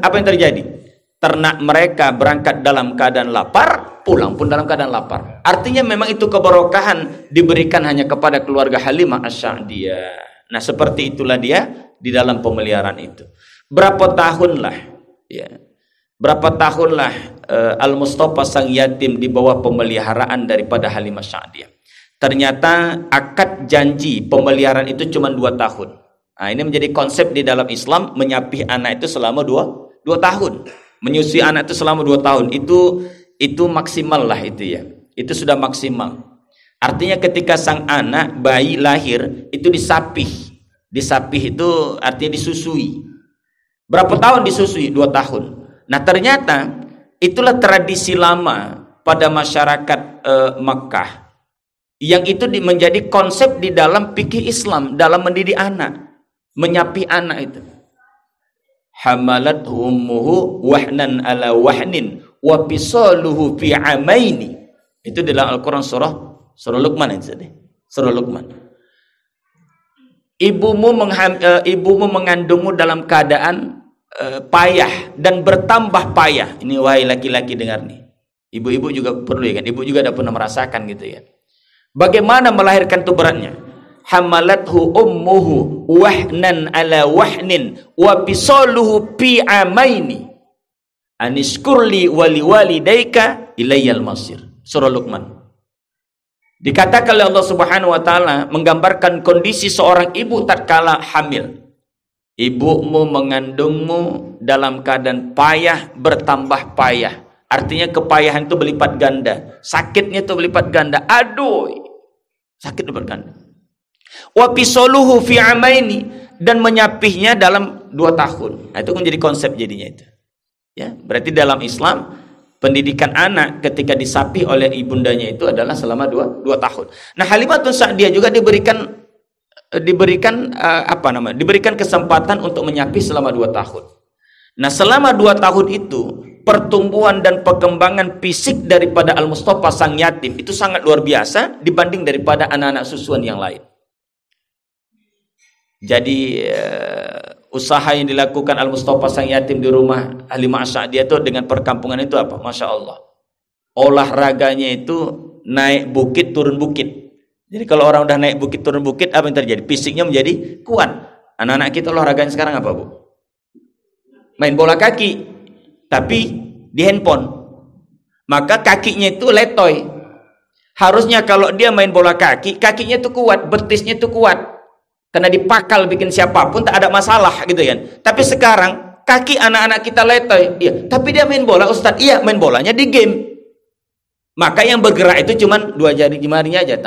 apa yang terjadi? Ternak mereka berangkat dalam keadaan lapar, pulang pun dalam keadaan lapar. Artinya memang itu keberkahan diberikan hanya kepada keluarga Halimah Asy-Sya'diyah. Nah, seperti itulah dia di dalam pemeliharaan itu. Berapa tahunlah Al-Mustafa sang yatim di bawah pemeliharaan daripada Halimah Sya'diyah. Ternyata akad janji pemeliharaan itu cuma 2 tahun. Nah, ini menjadi konsep di dalam Islam, menyapih anak itu selama 2 tahun. Menyusui anak itu selama 2 tahun. Itu maksimal lah itu ya. Itu sudah maksimal. Artinya ketika sang anak bayi lahir itu disapih. Disapih itu artinya disusui. Berapa tahun disusui? 2 tahun. Nah, ternyata itulah tradisi lama pada masyarakat Makkah. Yang itu menjadi konsep di dalam fikih Islam dalam mendidik anak, menyapih anak itu. Hamalat ummuhu wahnan ala wahnin wa fisaluhu fi amaini. Itu dalam Al-Qur'an surah Luqman itu. Surah Luqman. Ibumu mengandungmu dalam keadaan payah dan bertambah payah. Ini wahai laki-laki dengar nih. Ibu-ibu juga perlu ya kan. Ibu juga ada pernah merasakan gitu ya. Bagaimana melahirkan itu beratnya? Hamalathu ummuhu wahnan ala wahnin wa fisaluhu fi amaini anishkurli wali walidayka ilayyal masir. Surah Luqman. Dikatakan oleh Allah Subhanahu wa taala menggambarkan kondisi seorang ibu tatkala hamil. Ibumu mengandungmu dalam keadaan payah bertambah payah. Artinya kepayahan itu berlipat ganda, sakitnya itu berlipat ganda. Aduh, sakit berlipat ganda. Wa fisoluhu fi amaini, dan menyapihnya dalam 2 tahun. Nah, itu menjadi konsep jadinya itu. Ya, berarti dalam Islam pendidikan anak ketika disapih oleh ibundanya itu adalah selama 2 tahun. Nah, Halimah Sya'diyah juga diberikan kesempatan untuk menyapih selama 2 tahun. Nah, selama 2 tahun itu pertumbuhan dan perkembangan fisik daripada Al-Mustafa sang yatim itu sangat luar biasa dibanding daripada anak-anak susuan yang lain. Jadi usaha yang dilakukan Al-Mustafa sang yatim di rumah Halimah Asy-Sya'diyah itu dengan perkampungan itu apa? Masya Allah. Olahraganya itu naik bukit turun bukit. Jadi kalau orang udah naik bukit turun bukit, apa yang terjadi? Fisiknya menjadi kuat. Anak-anak kita olahraganya sekarang apa, Bu? Main bola kaki, tapi di handphone. Maka kakinya itu letoy. Harusnya kalau dia main bola kaki, kakinya itu kuat, betisnya itu kuat. Karena dipakal bikin siapapun tak ada masalah gitu kan. Tapi sekarang kaki anak-anak kita letoy. Iya, tapi dia main bola, Ustaz. Iya, main bolanya di game. Maka yang bergerak itu cuman 2 jarinya aja,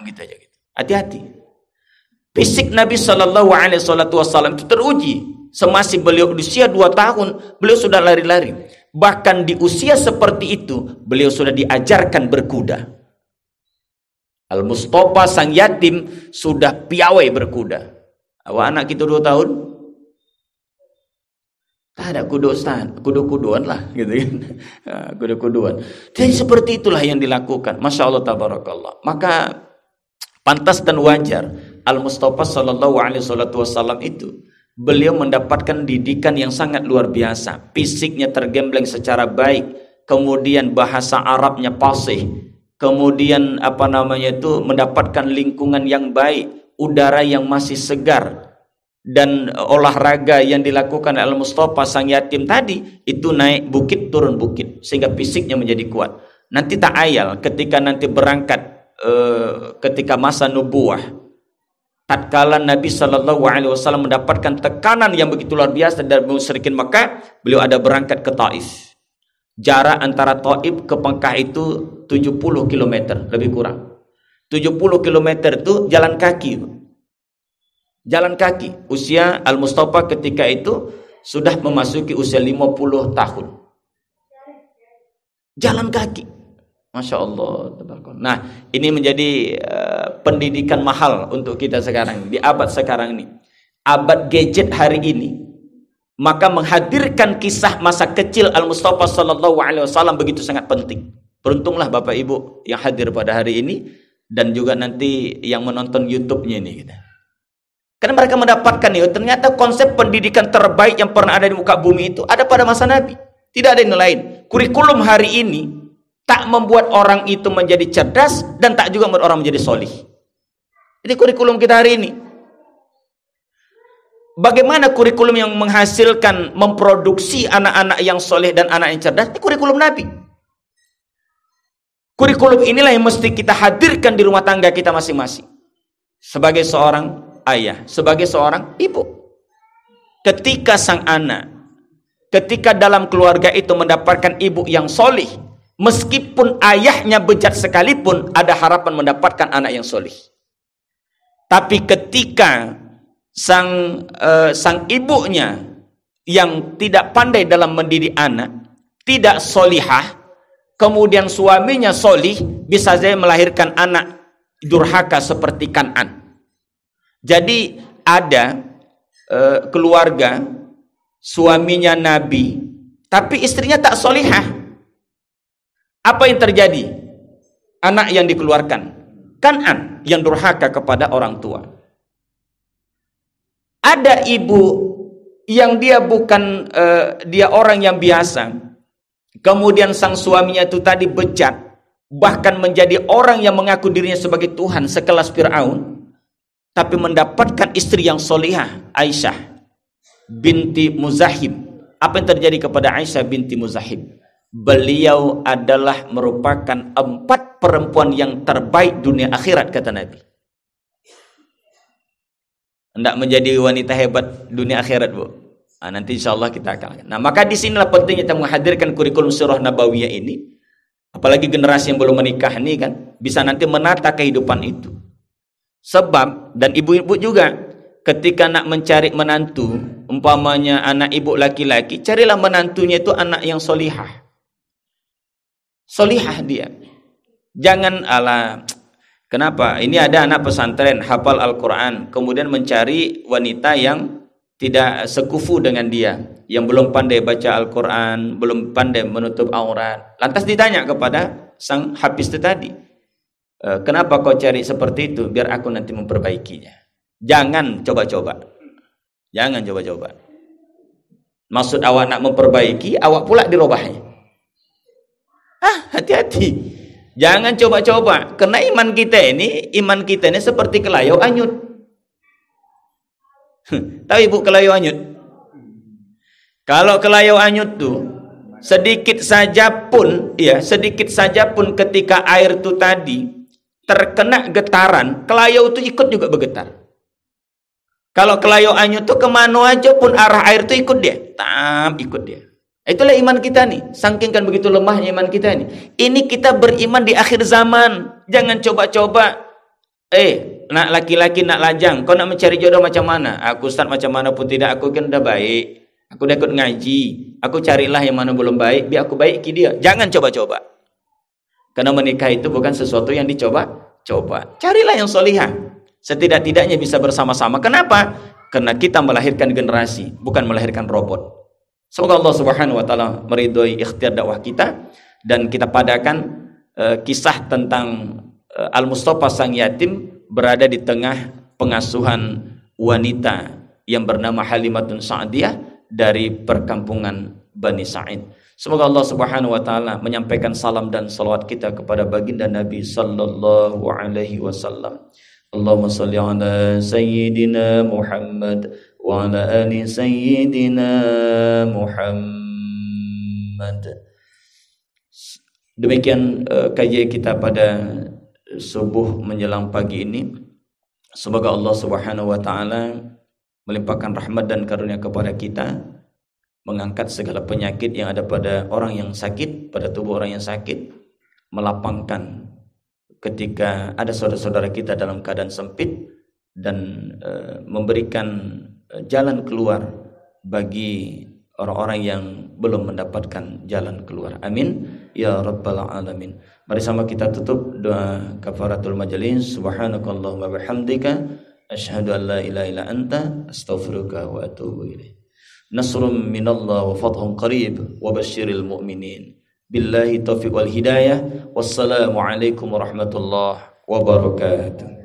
gitu aja gitu. Hati-hati. Fisik Nabi Shallallahu Alaihi Wasallam itu teruji. Semasa beliau usia 2 tahun, beliau sudah lari-lari. Bahkan di usia seperti itu, beliau sudah diajarkan berkuda. Al-Mustafa sang yatim sudah piawai berkuda. Anak kita 2 tahun, tak ada kuda Ustaz, kudu-kuduan lah gitu kan. Kudu-kuduan. Jadi seperti itulah yang dilakukan. Masya Allah tabarakallah. Maka pantas dan wajar Al-Mustafa Sallallahu Alaihi Wasallam itu beliau mendapatkan didikan yang sangat luar biasa. Fisiknya tergembleng secara baik, kemudian bahasa Arabnya fasih, kemudian mendapatkan lingkungan yang baik, udara yang masih segar, dan olahraga yang dilakukan Al-Mustafa sang yatim tadi itu naik bukit turun bukit sehingga fisiknya menjadi kuat. Nanti tak ayal ketika nanti berangkat ketika masa nubuwah, tatkala Nabi Shallallahu Alaihi Wasallam mendapatkan tekanan yang begitu luar biasa dari musyrikin Mekah, beliau ada berangkat ke Taif. Jarak antara Taif ke Mekah itu 70 km lebih kurang. 70 km itu jalan kaki. Jalan kaki. Usia Al-Mustafa ketika itu sudah memasuki usia 50 tahun. Jalan kaki. Masya Allah. Nah, ini menjadi pendidikan mahal untuk kita sekarang, di abad sekarang ini. Abad gadget hari ini. Maka menghadirkan kisah masa kecil Al-Mustafa Sallallahu Alaihi Wasallam begitu sangat penting. Beruntunglah Bapak Ibu yang hadir pada hari ini dan juga nanti yang menonton YouTube-nya ini. Karena mereka mendapatkan itu, ternyata konsep pendidikan terbaik yang pernah ada di muka bumi itu ada pada masa Nabi. Tidak ada yang lain. Kurikulum hari ini tak membuat orang itu menjadi cerdas dan tak juga membuat orang menjadi solih. Ini kurikulum kita hari ini. Bagaimana kurikulum yang menghasilkan, memproduksi anak-anak yang soleh dan anak yang cerdas? Ini kurikulum Nabi. Kurikulum inilah yang mesti kita hadirkan di rumah tangga kita masing-masing. Sebagai seorang ayah, sebagai seorang ibu. Ketika sang anak, ketika dalam keluarga itu mendapatkan ibu yang solih, meskipun ayahnya bejat sekalipun, ada harapan mendapatkan anak yang solih. Tapi ketika sang ibunya yang tidak pandai dalam mendidik anak, tidak solihah, kemudian suaminya solih, bisa saja melahirkan anak durhaka seperti Kan'an. Jadi ada keluarga suaminya Nabi, tapi istrinya tak solihah. Apa yang terjadi? Anak yang dikeluarkan Kan'an yang durhaka kepada orang tua. Ada ibu yang dia bukan dia orang yang biasa, kemudian sang suaminya itu tadi bejat, bahkan menjadi orang yang mengaku dirinya sebagai Tuhan sekelas Fir'aun, tapi mendapatkan istri yang solihah, Aisyah binti Muzahim. Apa yang terjadi kepada Aisyah binti Muzahim? Beliau adalah merupakan 4 perempuan yang terbaik dunia akhirat, kata Nabi. Hendak menjadi wanita hebat dunia akhirat, Bu. Nah, nanti insya Allah kita akan. Nah, maka disinilah pentingnya kita menghadirkan kurikulum sirah nabawiyah ini. Apalagi generasi yang belum menikah ini kan, bisa nanti menata kehidupan itu. Sebab, dan ibu-ibu juga, ketika nak mencari menantu, umpamanya anak ibu laki-laki, carilah menantunya itu anak yang solihah. Solihah dia. Jangan kenapa? Ini ada anak pesantren, hafal Al-Quran, kemudian mencari wanita yang tidak sekufu dengan dia, yang belum pandai baca Al-Quran, belum pandai menutup aurat. Lantas ditanya kepada sang hafiz itu tadi, kenapa kau cari seperti itu? Biar aku nanti memperbaikinya. Jangan coba-coba. Jangan coba-coba. Maksud awak nak memperbaiki, awak pula dirubahnya. Hati-hati. Jangan coba-coba. Karena iman kita ini seperti kelayau anyut. Tahu ibu kelayau anyut? Kalau kelayau anyut tuh sedikit saja pun ketika air itu tadi terkena getaran, kelayau itu ikut juga bergetar. Kalau kelayau anyut tuh kemana aja pun arah air itu ikut dia, ikut dia. Itulah iman kita nih. Saking kan begitu lemahnya iman kita nih. Ini kita beriman di akhir zaman. Jangan coba-coba. Nak laki-laki, nak lajang, kau nak mencari jodoh macam mana? Aku Ustaz macam mana pun tidak, aku kan udah baik. Aku udah ikut ngaji. Aku carilah yang mana belum baik, biar aku baiki dia. Jangan coba-coba. Karena menikah itu bukan sesuatu yang dicoba-coba. Carilah yang solihah. Setidak-tidaknya bisa bersama-sama. Kenapa? Karena kita melahirkan generasi, bukan melahirkan robot. Semoga Allah Subhanahu wa taala meridhoi ikhtiar dakwah kita dan kita padakan kisah tentang Al-Mustafa sang yatim berada di tengah pengasuhan wanita yang bernama Halimatun Sa'diyah dari perkampungan Bani Sa'id. Semoga Allah Subhanahu wa taala menyampaikan salam dan salawat kita kepada baginda Nabi sallallahu alaihi wasallam. Allahumma shalli ala sayyidina Muhammad wa ala ali sayyidina Muhammad. Demikian kajian kita pada subuh menjelang pagi ini. Semoga Allah Subhanahu wa taala melimpahkan rahmat dan karunia kepada kita, mengangkat segala penyakit yang ada pada orang yang sakit, pada tubuh orang yang sakit, melapangkan ketika ada saudara-saudara kita dalam keadaan sempit, dan memberikan jalan keluar bagi orang-orang yang belum mendapatkan jalan keluar. Amin ya rabbal alamin. Mari sama kita tutup doa kafaratul majelis. Subhanakallahumma bihamdika asyhadu an la ilaha illa anta astaghfiruka wa atubu ilaik. Nasrun minallah wa fathun qarib wa basyiril mu'minin. Billahi taufiq wal hidayah. Wassalamu alaikum warahmatullahi wabarakatuh.